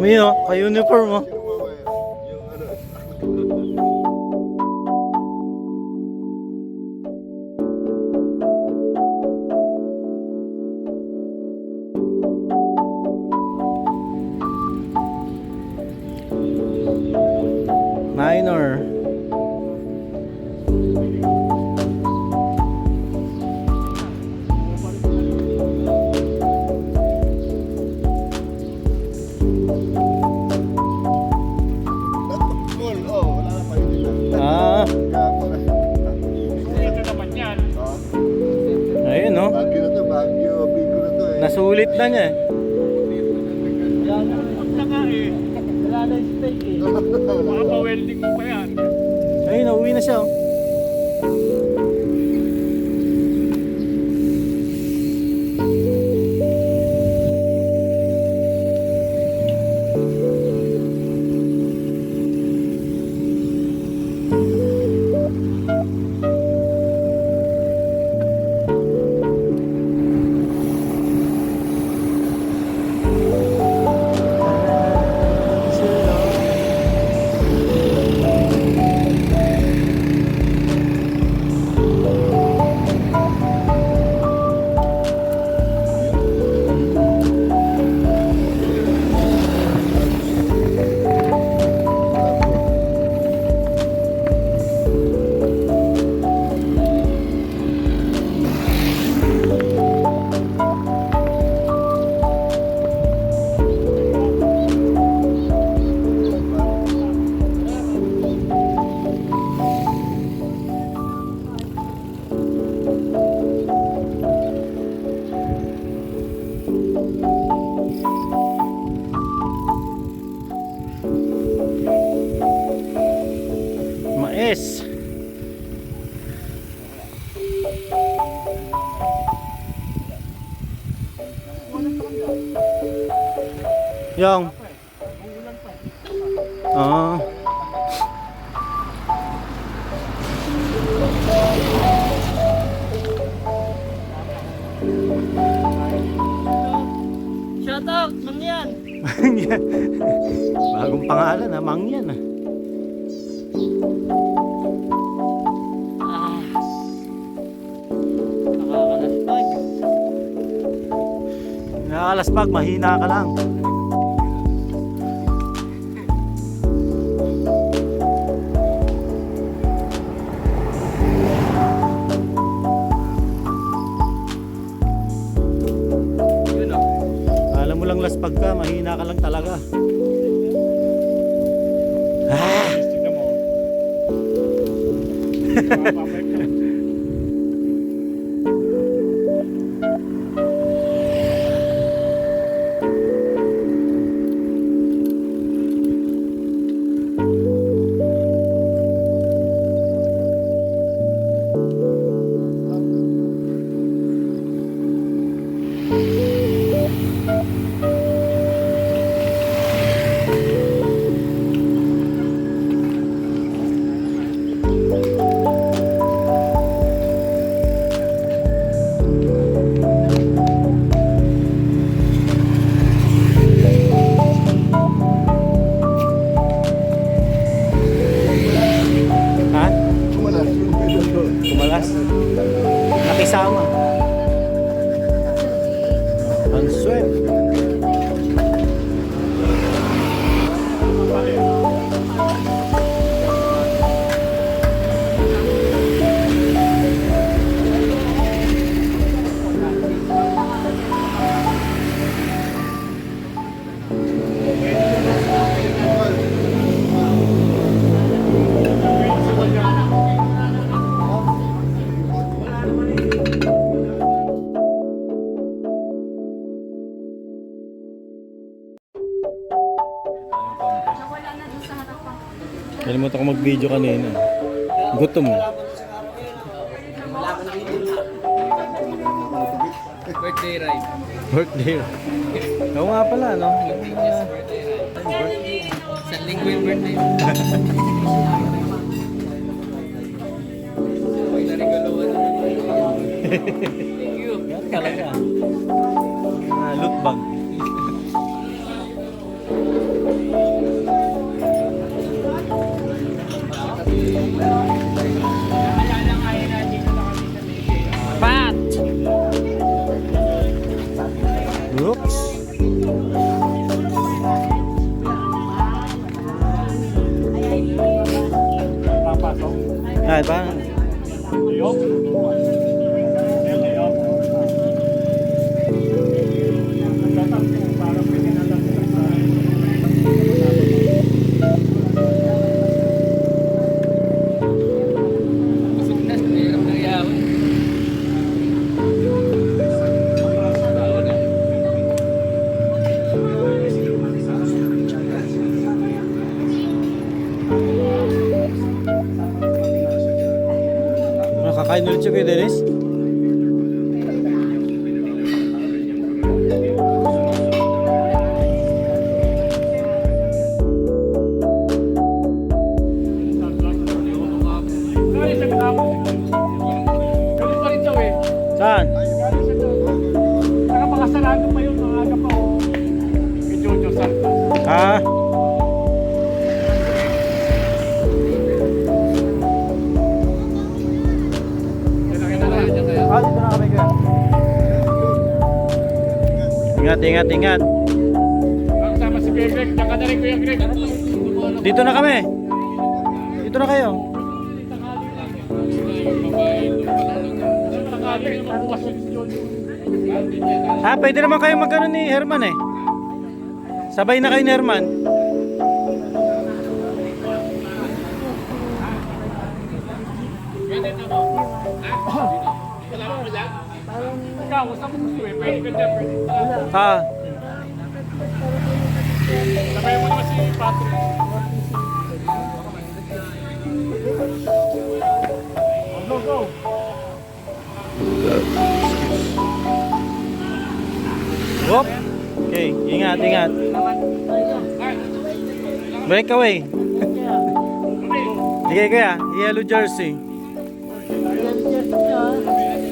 May ka-uniform mo. Minor. Ayun no. Bagyo na to, bagyo, bigo na to eh. Nasulit na niya eh. Wala na steak eh. Baka pa-welding mo pa yan. Ayun, nauwi na siya oh. Mais. Yung. Shout out, Mangyan! Bagong pangalan ha, Mangyan ah. Nakakalaspag. Nakakalaspag, mahina ka lang. Yun o. Alam mo lang laspag ka, mahina ka lang talaga. Ah! Tignan mo. Ha? Kumalas yung pwede. Kumalas? Nakisama? Ang sweat. Kalimutan ko mag-video kanina. Gutom. Birthday ride. Birthday. Oo nga pala, no? Birthday ride. Isang linggo yung birthday. May narigaluhan na naman. Thank you. Yan talaga. Loot bag. Pat! Oops. Papasok. Ay, ba? Ayok. Ayok. Parang pininatas sa Busog na, mayroon ng yawon. Nakakain ulit siya kay Dennis? Kaya sa kinapos. Ganun pa rin daw eh. Saan? Nakapakasarado pa yun, mga aga pa oh. Kay Jojo Santos. Ah, Kailangan na lang. dito na kami kaya. Ingat, ingat, ingat. Ang sama si Kuya Greg, diyan ka na rin Kuya Greg. Dito na kami. Dito na kayo. Nakakali yung mabukas yung Jojo. Ah, pwede naman kayo magano ni Herman eh. Sabay na kayo ni Herman. Ikaw, usap mo gusto eh. Pwede ka dyan, pwede ka. Ah, Sabay mo naman si Patrick. Go, go. whoop. Okay, ingat, ingat. Breakaway. Sige kuya, yellow jersey. Yellow jersey.